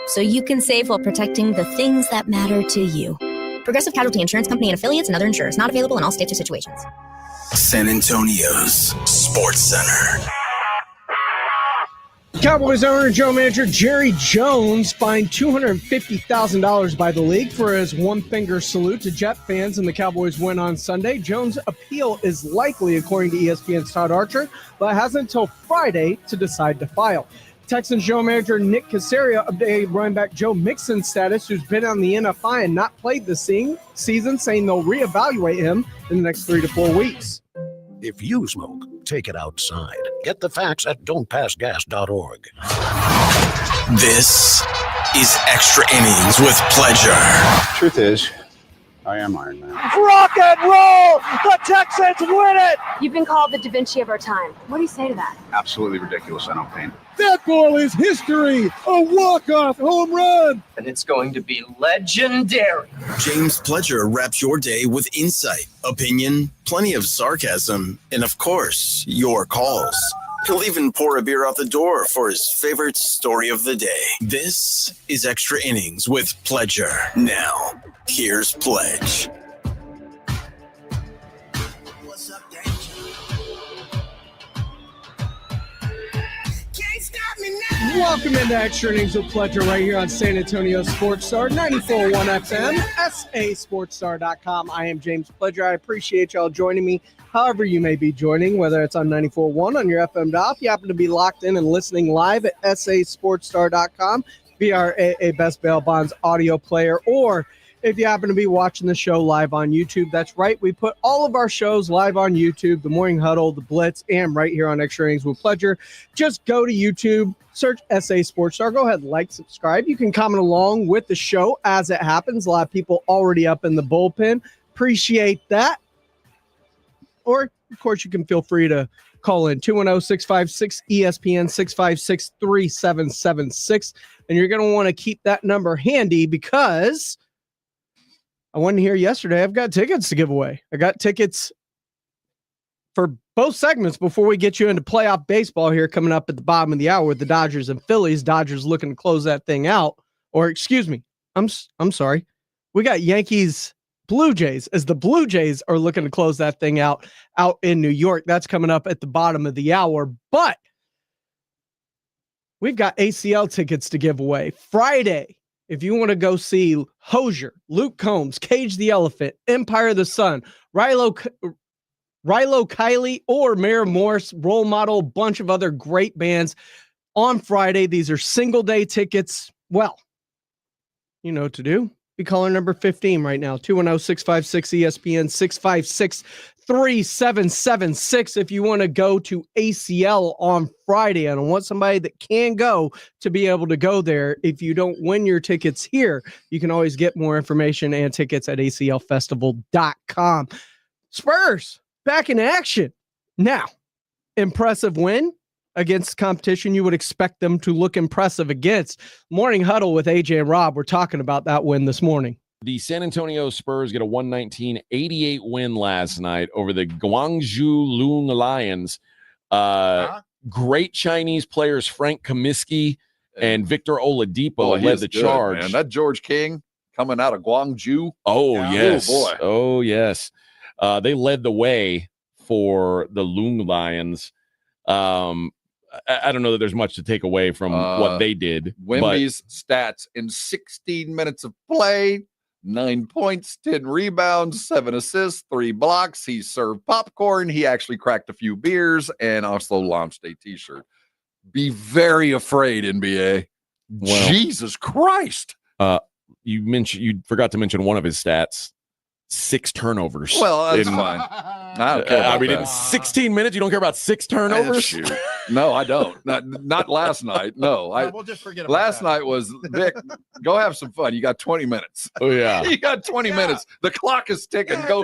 So you can save while protecting the things that matter to you. Progressive Casualty Insurance Company and affiliates and other insurers. Not available in all states or situations. San Antonio's Sports Center. Cowboys owner and general manager Jerry Jones fined $250,000 by the league for his one-finger salute to Jet fans in the Cowboys win on Sunday. Jones' appeal is likely, according to ESPN's Todd Archer, but has until Friday to decide to file. Texans general manager Nick Caserio updated running back Joe Mixon's status, who's been on the NFI and not played the season, saying they'll reevaluate him in the next 3 to 4 weeks. If you smoke, take it outside. Get the facts at don'tpassgas.org. This is Extra Innings with Pleasure. Truth is, I am Iron Man. Rock and roll! The Texans win it! You've been called the Da Vinci of our time. What do you say to that? Absolutely ridiculous. I don't paint. That ball is history! A walk-off home run! And it's going to be legendary. James Pledger wraps your day with insight, opinion, plenty of sarcasm, and of course, your calls. He'll even pour a beer out the door for his favorite story of the day. This is Extra Innings with Pledger. Now, here's Pledge. What's up, Danger? Can't stop me now. Welcome into Extra Innings with Pledger right here on San Antonio Sports Star, 94.1 FM, sasportstar.com. I am James Pledger. I appreciate y'all joining me however you may be joining, whether it's on 94.1 on your FM dial. If you happen to be locked in and listening live at sasportstar.com via our AA Best Bail Bonds audio player, or if you happen to be watching the show live on YouTube, that's right. We put all of our shows live on YouTube, the Morning Huddle, the Blitz, and right here on Extra Innings with Pledger. Just go to YouTube, search SA Sports Star. Go ahead, like, subscribe. You can comment along with the show as it happens. A lot of people already up in the bullpen. Appreciate that. Or, of course, you can feel free to call in 210-656-ESPN, 656-3776. And you're going to want to keep that number handy because I wanted to hear yesterday, I've got tickets to give away. I got tickets for both segments before we get you into playoff baseball here coming up at the bottom of the hour with the Dodgers and Phillies. Dodgers looking to close that thing out. Or, excuse me, I'm sorry. We got Yankees Blue Jays, as the Blue Jays are looking to close that thing out in New York. That's coming up at the bottom of the hour. But we've got ACL tickets to give away Friday. If you want to go see Hosier, Luke Combs, Cage the Elephant, Empire of the Sun, Rilo Kiley, or Mayor Morse, Role Model, a bunch of other great bands on Friday. These are single day tickets. Well, you know what to do. Be caller number 15 right now, 210-656-ESPN, 656-3776. If you want to go to ACL on Friday, and I want somebody that can go to be able to go there. If you don't win your tickets here, you can always get more information and tickets at aclfestival.com. Spurs back in action. Now, impressive win against competition you would expect them to look impressive against. Morning Huddle with AJ and Rob. We're talking about that win this morning. The San Antonio Spurs get a 119-88 win last night over the Guangzhou Loon Lions. Great Chinese players Frank Kaminsky and Victor Oladipo led the charge. Man. That George King coming out of Guangzhou. Oh, yes. Oh, boy. Oh, yes. They led the way for the Loon Lions. I don't know that there's much to take away from what they did. Wemby's stats in 16 minutes of play, 9 points, 10 rebounds, 7 assists, 3 blocks. He served popcorn. He actually cracked a few beers and also launched a t-shirt. Be very afraid, NBA. Well, Jesus Christ. You forgot to mention one of his stats. 6 turnovers. Well, that's fine. I don't care about in 16 minutes, you don't care about 6 turnovers? No, I don't. Not last night. No, we'll just forget about last that. night was Vic. Go have some fun. You got 20 minutes. Oh yeah, you got 20 minutes. The clock is ticking. Go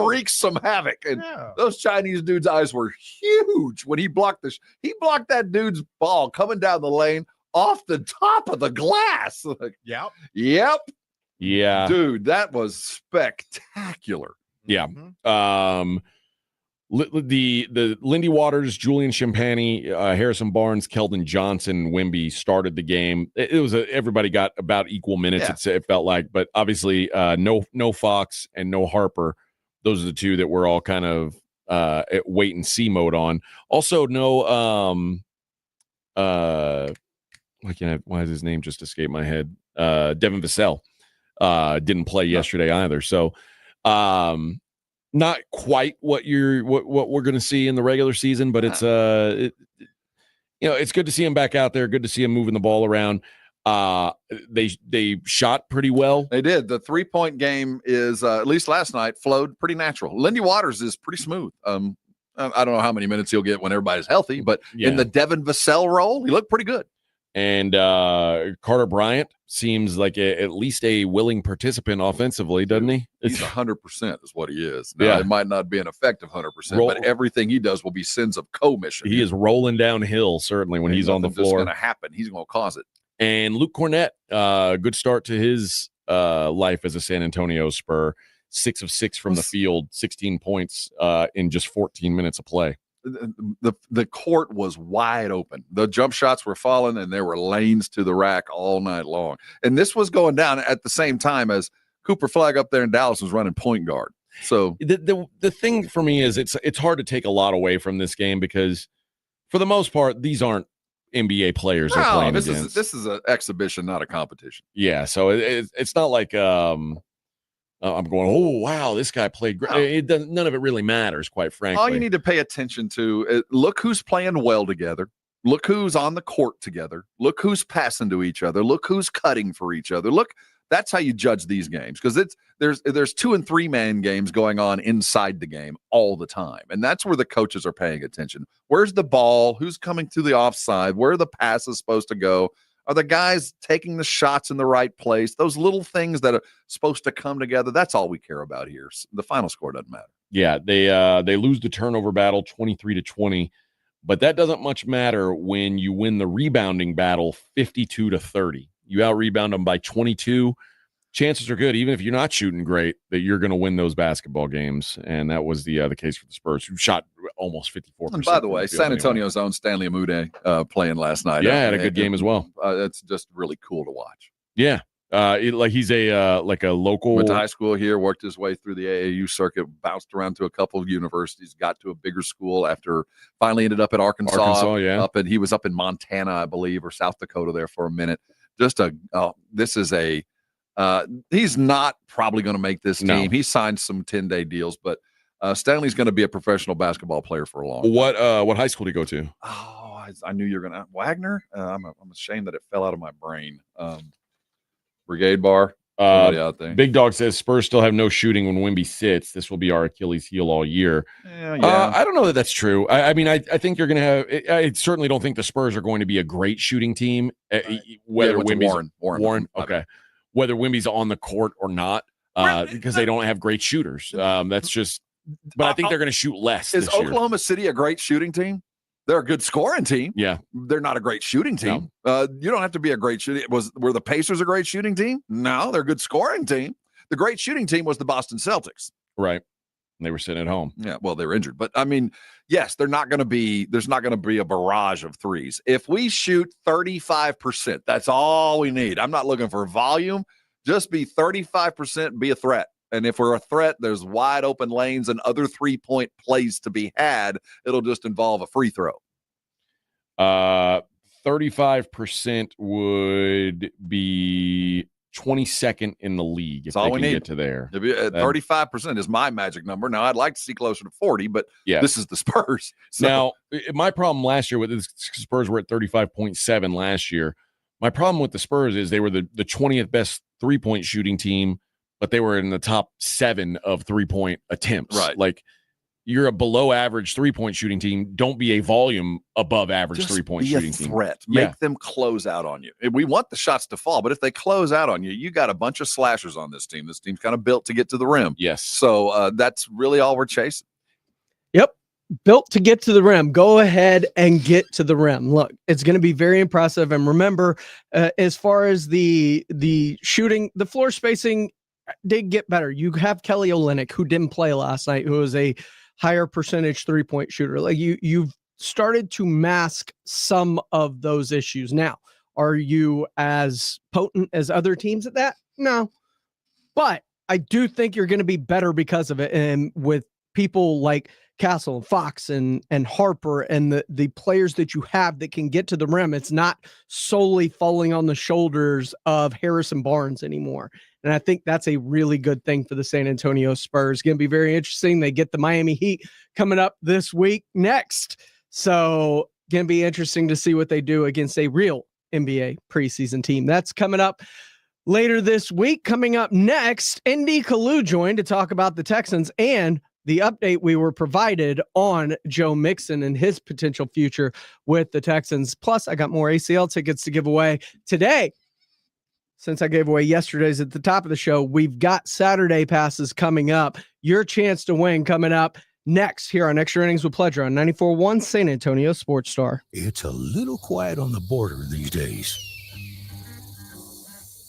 wreak some havoc. And those Chinese dudes' eyes were huge when he blocked this. He blocked that dude's ball coming down the lane off the top of the glass. Like, Yep. Yeah. Dude, that was spectacular. Yeah. The Lindy Waters, Julian Champagny, Harrison Barnes, Keldon Johnson, Wimby started the game. It was everybody got about equal minutes. Yeah. It felt like, but obviously no Fox and no Harper. Those are the two that we're all kind of at wait and see mode on. Also, no why does his name just escape my head? Devin Vassell didn't play yesterday either. So not quite what we're going to see in the regular season, but it's it's good to see him back out there. Good to see him moving the ball around. They shot pretty well. They did. The 3-point game is at least last night flowed pretty natural. Lindy Waters is pretty smooth. I don't know how many minutes he'll get when everybody's healthy, but in the Devin Vassell role, he looked pretty good. And Carter Bryant seems like at least a willing participant offensively, doesn't he? He's 100% is what he is. Now, it might not be an effective 100%, but everything he does will be sins of commission. He is rolling downhill, certainly, when he's on the floor. It's going to happen. He's going to cause it. And Luke Cornett, good start to his life as a San Antonio Spur. 6 of 6 from the field, 16 points in just 14 minutes of play. The court was wide open. The jump shots were falling, and there were lanes to the rack all night long. And this was going down at the same time as Cooper Flagg up there in Dallas was running point guard. So the thing for me is it's hard to take a lot away from this game because for the most part, these aren't NBA players they're playing against. This is an exhibition, not a competition. Yeah, so it's not like I'm going, oh, wow, this guy played great. None of it really matters, quite frankly. All you need to pay attention to, look who's playing well together. Look who's on the court together. Look who's passing to each other. Look who's cutting for each other. Look, that's how you judge these games because there's 2 and 3 man games going on inside the game all the time. And that's where the coaches are paying attention. Where's the ball? Who's coming to the offside? Where are the passes supposed to go? Are the guys taking the shots in the right place? Those little things that are supposed to come together, that's all we care about here. The final score doesn't matter. Yeah, they lose the turnover battle 23-20, but that doesn't much matter when you win the rebounding battle 52-30. You out-rebound them by 22. Chances are good, even if you're not shooting great, that you're going to win those basketball games, and that was the case for the Spurs, who shot almost 54%. And by the way, San Antonio's own Stanley Amude playing last night. Yeah, had a good game as well. It's just really cool to watch. Yeah, he's a local. Went to high school here, worked his way through the AAU circuit, bounced around to a couple of universities, got to a bigger school after finally ended up at Arkansas. Yeah, he was up in Montana, I believe, or South Dakota there for a minute. He's not probably going to make this team. No. He signed some 10-day deals, but Stanley's going to be a professional basketball player for a long time. What high school did he go to? Oh, I knew you were going to. Wagner? I'm ashamed that it fell out of my brain. Brigade Bar. Out there. Big Dog says Spurs still have no shooting when Wimby sits. This will be our Achilles heel all year. Yeah. I don't know that that's true. I mean, I think you're going to have. I certainly don't think the Spurs are going to be a great shooting team. Whether Wimby's Warren. Okay. Whether Wimby's on the court or not, because they don't have great shooters. That's just. But I think they're going to shoot less. Is Oklahoma City a great shooting team? They're a good scoring team. Yeah, they're not a great shooting team. No. You don't have to be a great shooting. Were the Pacers a great shooting team? No, they're a good scoring team. The great shooting team was the Boston Celtics. Right. They were sitting at home. Yeah, well, they were injured. But I mean, yes, there's not going to be a barrage of threes. If we shoot 35%, that's all we need. I'm not looking for volume. Just be 35%, be a threat. And if we're a threat, there's wide open lanes and other 3-point plays to be had. It'll just involve a free throw. 35% would be 22nd in the league if they can get to there. 35% is my magic number. Now, I'd like to see closer to 40, but this is the Spurs. So. Now, my problem last year with the Spurs were at 35.7 last year. My problem with the Spurs is they were the 20th best 3-point shooting team, but they were in the top 7 of 3-point attempts. Right. Like, you're a below average 3-point shooting team. Don't be a volume above average 3-point shooting team. Threat. Make them close out on you. We want the shots to fall, but if they close out on you, you got a bunch of slashers on this team. This team's kind of built to get to the rim. Yes. So that's really all we're chasing. Yep. Built to get to the rim. Go ahead and get to the rim. Look, it's going to be very impressive. And remember, as far as the shooting, the floor spacing did get better. You have Kelly Olynyk, who didn't play last night, who is a higher percentage 3-point shooter. Like you've started to mask some of those issues. Now, are you as potent as other teams at that? No, but I do think you're going to be better because of it. And with people like Castle and Fox and Harper and the players that you have that can get to the rim, it's not solely falling on the shoulders of Harrison Barnes anymore. And I think that's a really good thing for the San Antonio Spurs. Going to be very interesting. They get the Miami Heat coming up this week next. So going to be interesting to see what they do against a real NBA preseason team. That's coming up later this week. Coming up next, Indy Kalu joined to talk about the Texans and the update we were provided on Joe Mixon and his potential future with the Texans. Plus, I got more ACL tickets to give away today. Since I gave away yesterday's at the top of the show, we've got Saturday passes coming up. Your chance to win coming up next here on Extra Innings with Pleasure on 94.1 San Antonio Sports Star. It's a little quiet on the border these days.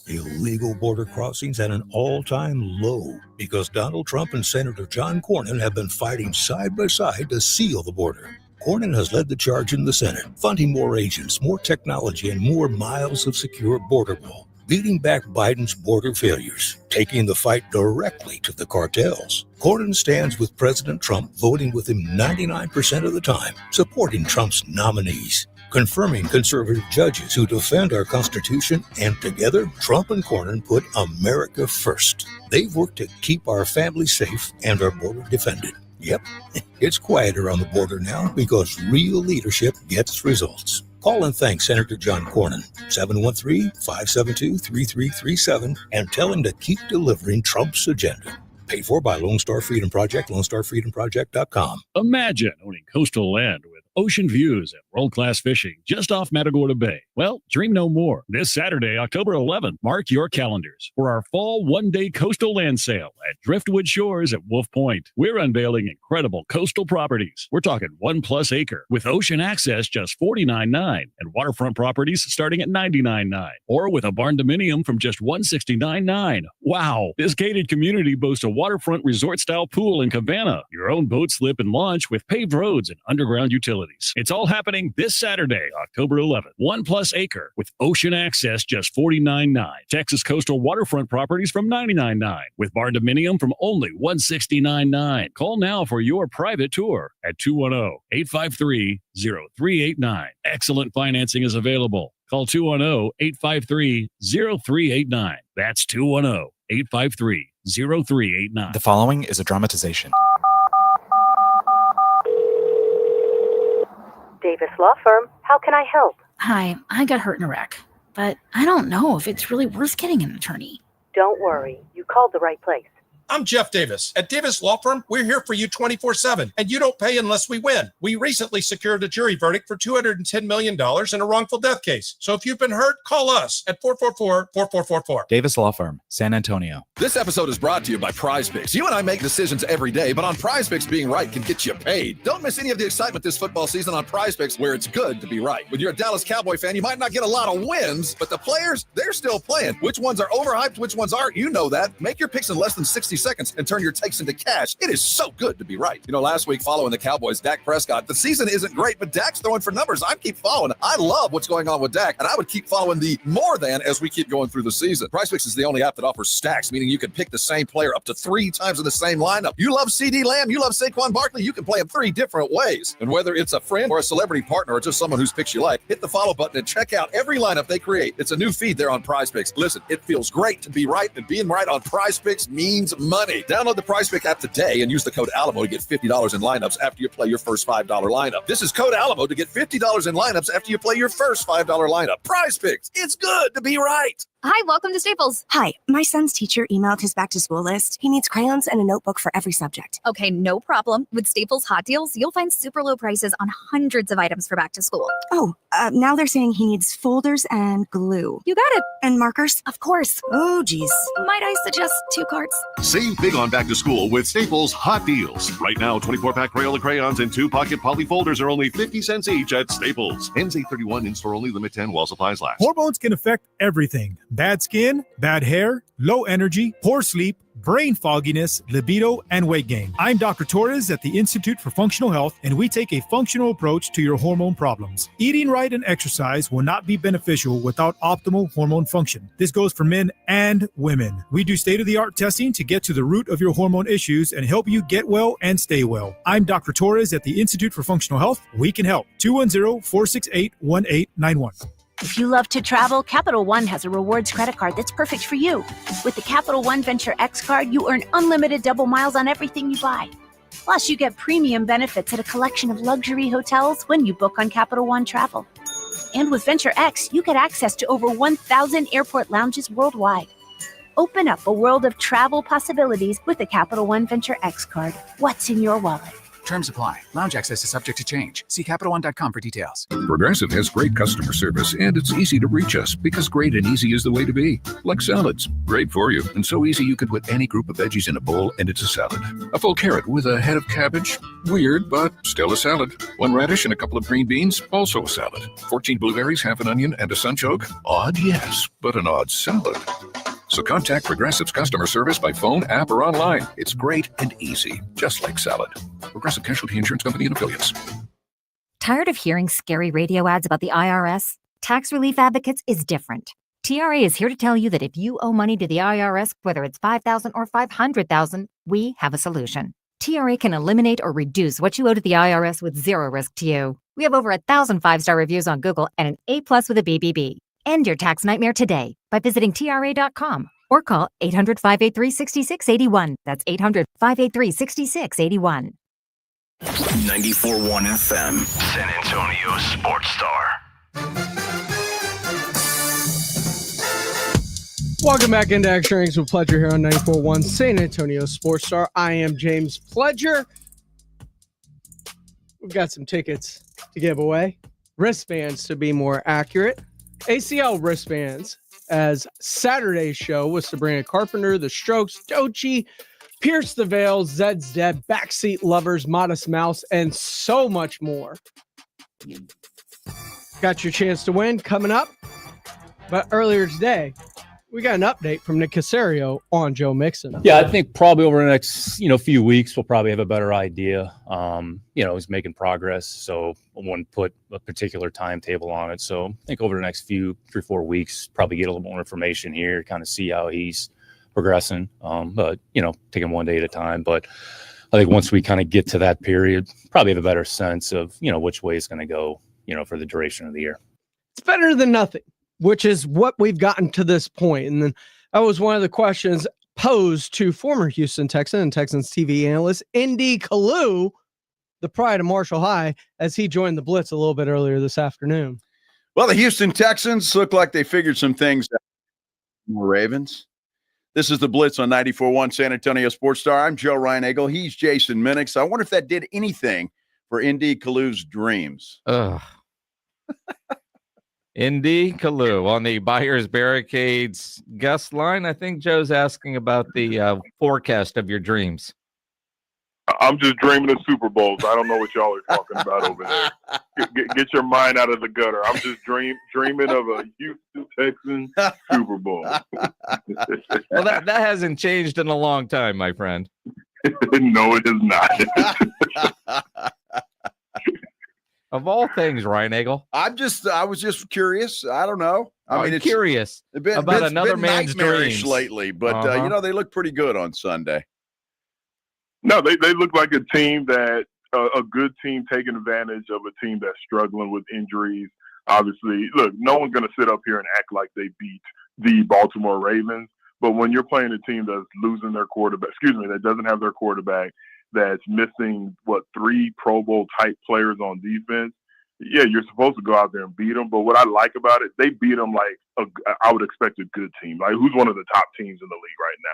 Illegal border crossings at an all-time low because Donald Trump and Senator John Cornyn have been fighting side by side to seal the border. Cornyn has led the charge in the Senate, funding more agents, more technology, and more miles of secure border wall, beating back Biden's border failures, taking the fight directly to the cartels. Cornyn stands with President Trump, voting with him 99% of the time, supporting Trump's nominees, confirming conservative judges who defend our Constitution, and together, Trump and Cornyn put America first. They've worked to keep our families safe and our border defended. Yep, it's quieter on the border now because real leadership gets results. Call and thank Senator John Cornyn, 713-572-3337, and tell him to keep delivering Trump's agenda. Paid for by Lone Star Freedom Project, LoneStarFreedomProject.com. Imagine owning coastal land with ocean views and world-class fishing just off Matagorda Bay. Well, dream no more. This Saturday, October 11th, mark your calendars for our fall one-day coastal land sale at Driftwood Shores at Wolf Point. We're unveiling incredible coastal properties. We're talking 1+ acre with ocean access just $49.9 and waterfront properties starting at $99.9, or with a barn dominium from just $169.9. Wow! This gated community boasts a waterfront resort-style pool and cabana, your own boat slip and launch with paved roads and underground utilities. It's all happening this Saturday, October 11th. 1+ acre with ocean access just $49.9. Texas coastal waterfront properties from $99.9 with barn dominium from only $169.9. Call now for your private tour at 210-853-0389. Excellent financing is available. Call 210-853-0389. That's 210-853-0389. The following is a dramatization. Davis Law Firm. How can I help? Hi, I got hurt in a wreck, but I don't know if it's really worth getting an attorney. Don't worry. You called the right place. I'm Jeff Davis. At Davis Law Firm, we're here for you 24/7, and you don't pay unless we win. We recently secured a jury verdict for $210 million in a wrongful death case. So if you've been hurt, call us at 444-4444. Davis Law Firm, San Antonio. This episode is brought to you by PrizePicks. You and I make decisions every day, but on PrizePicks, being right can get you paid. Don't miss any of the excitement this football season on PrizePicks, where it's good to be right. When you're a Dallas Cowboy fan, you might not get a lot of wins, but the players, they're still playing. Which ones are overhyped, which ones aren't, you know that. Make your picks in less than 60 seconds and turn your takes into cash. It is so good to be right. You know, last week following the Cowboys, Dak Prescott, the season isn't great, but Dak's throwing for numbers. I keep following. I love what's going on with Dak, and I would keep following the more than as we keep going through the season. PrizePicks is the only app that offers stacks, meaning you can pick the same player up to 3 times in the same lineup. You love CD Lamb, you love Saquon Barkley, you can play him 3 different ways. And whether it's a friend or a celebrity partner or just someone whose picks you like, hit the follow button and check out every lineup they create. It's a new feed there on PrizePicks. Listen, it feels great to be right, and being right on PrizePicks means money. Download the PrizePicks app today and use the code Alamo to get $50 in lineups after you play your first $5 lineup. This is code Alamo to get $50 in lineups after you play your first $5 lineup. PrizePicks. It's good to be right. Hi, welcome to Staples. Hi, my son's teacher emailed his back-to-school list. He needs crayons and a notebook for every subject. Okay, no problem. With Staples Hot Deals, you'll find super low prices on hundreds of items for back to school. Oh, now they're saying he needs folders and glue. You got it. And markers? Of course. Oh, geez. Might I suggest 2 cards? Save big on back to school with Staples Hot Deals. Right now, 24-pack Crayola crayons and 2-pocket poly folders are only 50 cents each at Staples. Ends 8/31, in-store only, limit 10 while supplies last. Hormones can affect everything. Bad skin, bad hair, low energy, poor sleep, brain fogginess, libido, and weight gain. I'm Dr. Torres at the Institute for Functional Health, and we take a functional approach to your hormone problems. Eating right and exercise will not be beneficial without optimal hormone function. This goes for men and women. We do state-of-the-art testing to get to the root of your hormone issues and help you get well and stay well. I'm Dr. Torres at the Institute for Functional Health. We can help. 210-468-1891. If you love to travel, Capital One has a rewards credit card that's perfect for you. With the Capital One Venture X card, you earn unlimited double miles on everything you buy. Plus, you get premium benefits at a collection of luxury hotels when you book on Capital One Travel. And with Venture X, you get access to over 1,000 airport lounges worldwide. Open up a world of travel possibilities with the Capital One Venture X card. What's in your wallet? Terms apply. Lounge access is subject to change. See CapitalOne.com for details. Progressive has great customer service, and it's easy to reach us because great and easy is the way to be. Like salads, great for you, and so easy you could put any group of veggies in a bowl and it's a salad. A full carrot with a head of cabbage, weird, but still a salad. One radish and a couple of green beans, also a salad. 14 blueberries, half an onion, and a sunchoke. Odd, yes, but an odd salad. So contact Progressive's customer service by phone, app, or online. It's great and easy, just like salad. Progressive Casualty Insurance Company and Affiliates. Tired of hearing scary radio ads about the IRS? Tax Relief Advocates is different. TRA is here to tell you that if you owe money to the IRS, whether it's $5,000 or $500,000, we have a solution. TRA can eliminate or reduce what you owe to the IRS with zero risk to you. We have over 1,000 5-star reviews on Google and an A+ with a BBB. End your tax nightmare today by visiting TRA.com or call 800-583-6681. That's 800-583-6681. 94.1 FM, San Antonio Sports Star. Welcome back into Extra Innings with Pledger here on 94.1 San Antonio Sports Star. I am James Pledger. We've got some tickets to give away. Wristbands, to be more accurate. ACL wristbands, as Saturday's show with Sabrina Carpenter, The Strokes, Doechii, Pierce the Veil, Zed's Dead, Backseat Lovers, Modest Mouse, and so much more. Got your chance to win coming up. But earlier today, we got an update from Nick Caserio on Joe Mixon. Yeah, I think probably over the next, few weeks, we'll probably have a better idea. He's making progress, so I wouldn't put a particular timetable on it. So I think over the next 3-4 weeks, probably get a little more information here, kind of see how he's progressing. But taking one day at a time. But I think once we kind of get to that period, probably have a better sense of, which way it's going to go, for the duration of the year. It's better than nothing, which is what we've gotten to this point. And then that was one of the questions posed to former Houston Texan and Texans TV analyst Indy Kalu, the pride of Marshall High, as he joined the Blitz a little bit earlier this afternoon. Well, the Houston Texans look like they figured some things out. Ravens. This is the Blitz on 94.1 San Antonio Sports Star. I'm Joe Ryan Eagle. He's Jason Minix. I wonder if that did anything for Indy Kalu's dreams. Indy Kalu on the Buyers Barricades guest line. I think Joe's asking about the forecast of your dreams. I'm just dreaming of Super Bowls. I don't know what y'all are talking about over there. Get your mind out of the gutter. I'm just dreaming of a Houston Texans Super Bowl. Well, that hasn't changed in a long time, my friend. No, it is not. Of all things, Ryan Eagle. I was just curious. I don't know. It's curious about another man's dreams lately, but they look pretty good on Sunday. No, they look like a team that a good team taking advantage of a team that's struggling with injuries. Obviously, look, no one's going to sit up here and act like they beat the Baltimore Ravens. But when you're playing a team that's losing their quarterback, that doesn't have their quarterback, that's missing, 3 Pro Bowl type players on defense, yeah, you're supposed to go out there and beat them. But what I like about it, they beat them like I would expect a good team. Like, who's one of the top teams in the league right now?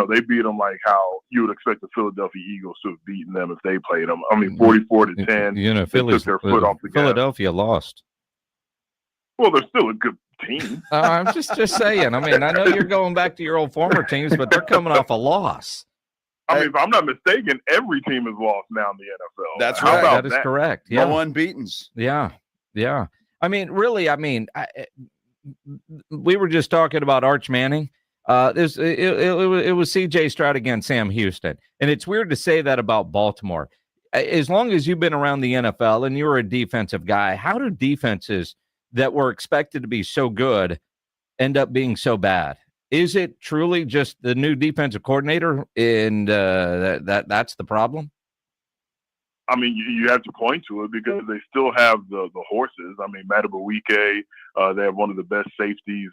They beat them like how you would expect the Philadelphia Eagles to have beaten them if they played them. 44-10. They took their foot off the gas. Philadelphia lost. Well, they're still a good team. I'm just saying. I know you're going back to your old former teams, but they're coming off a loss. If I'm not mistaken, every team has lost now in the NFL. That's right. That is correct. Yeah. No unbeatens. Yeah. We were just talking about Arch Manning. It was C.J. Stroud against Sam Houston, and it's weird to say that about Baltimore. As long as you've been around the NFL and you're a defensive guy, how do defenses that were expected to be so good end up being so bad? Is it truly just the new defensive coordinator, and that's the problem? I mean, you have to point to it because they still have the horses. I mean, Madubuike, they have one of the best safeties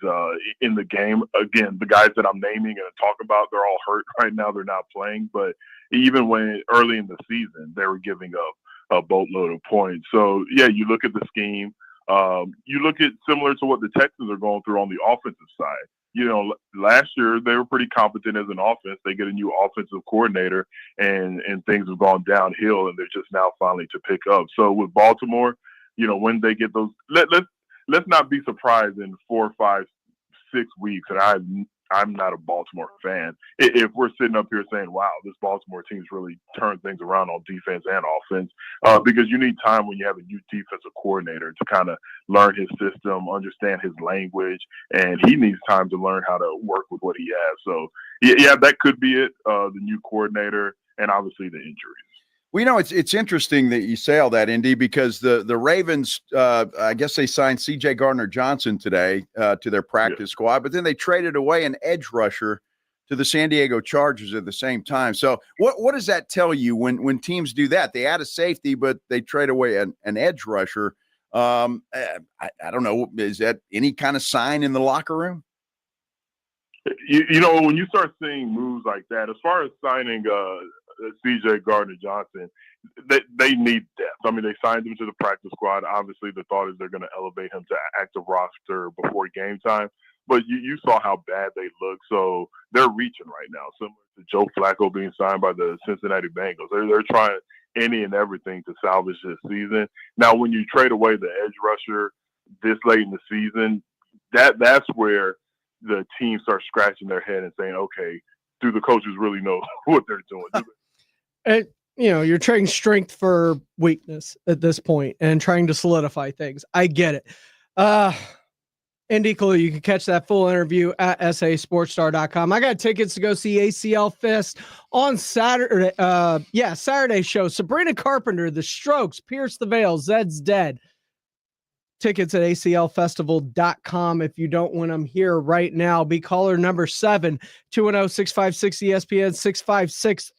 in the game. Again, the guys that I'm naming and talking about, they're all hurt right now. They're not playing. But even when early in the season, they were giving up a boatload of points. So, yeah, you look at the scheme. You look at similar to what the Texans are going through on the offensive side. You know, last year they were pretty competent as an offense. They get a new offensive coordinator, and things have gone downhill, and they're just now finally to pick up. So with Baltimore, you know, when they get those, let's not be surprised in 4, 5, 6 weeks. And I'm not a Baltimore fan. If we're sitting up here saying, "Wow, this Baltimore team's really turned things around on defense and offense," because you need time when you have a new defensive coordinator to kind of learn his system, understand his language, and he needs time to learn how to work with what he has. So, yeah, that could be it. The new coordinator and obviously the injuries. Well, you know, it's interesting that you say all that, Indy, because the Ravens, I guess they signed C.J. Gardner-Johnson today to their practice squad, but then they traded away an edge rusher to the San Diego Chargers at the same time. So what does that tell you when teams do that? They add a safety, but they trade away an edge rusher. I don't know. Is that any kind of sign in the locker room? You know, when you start seeing moves like that, as far as signing C.J. Gardner-Johnson, they need depth. I mean, they signed him to the practice squad. Obviously, the thought is they're going to elevate him to active roster before game time. But you saw how bad they look, so they're reaching right now. Similar to Joe Flacco being signed by the Cincinnati Bengals. They're trying any and everything to salvage this season. Now, when you trade away the edge rusher this late in the season, that's where the team starts scratching their head and saying, okay, do the coaches really know what they're doing? You're trading strength for weakness at this point and trying to solidify things. I get it. Indy Clue, you can catch that full interview at sasportstar.com. I got tickets to go see ACL Fest on Saturday. Saturday show. Sabrina Carpenter, The Strokes, Pierce the Veil, Zed's Dead. Tickets at aclfestival.com. If you don't win them here right now, be caller number 7, 210-656-ESPN,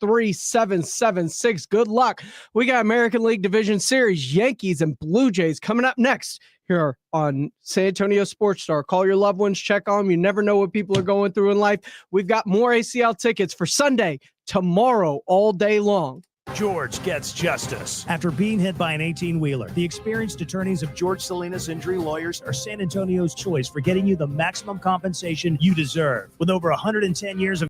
656-3776. Good luck. We got American League Division Series, Yankees and Blue Jays coming up next here on San Antonio Sports Star. Call your loved ones, check on them. You never know what people are going through in life. We've got more ACL tickets for Sunday, tomorrow, all day long. George gets justice after being hit by an 18-wheeler. The experienced attorneys of George Salinas Injury Lawyers are San Antonio's choice for getting you the maximum compensation you deserve. With over 110 years of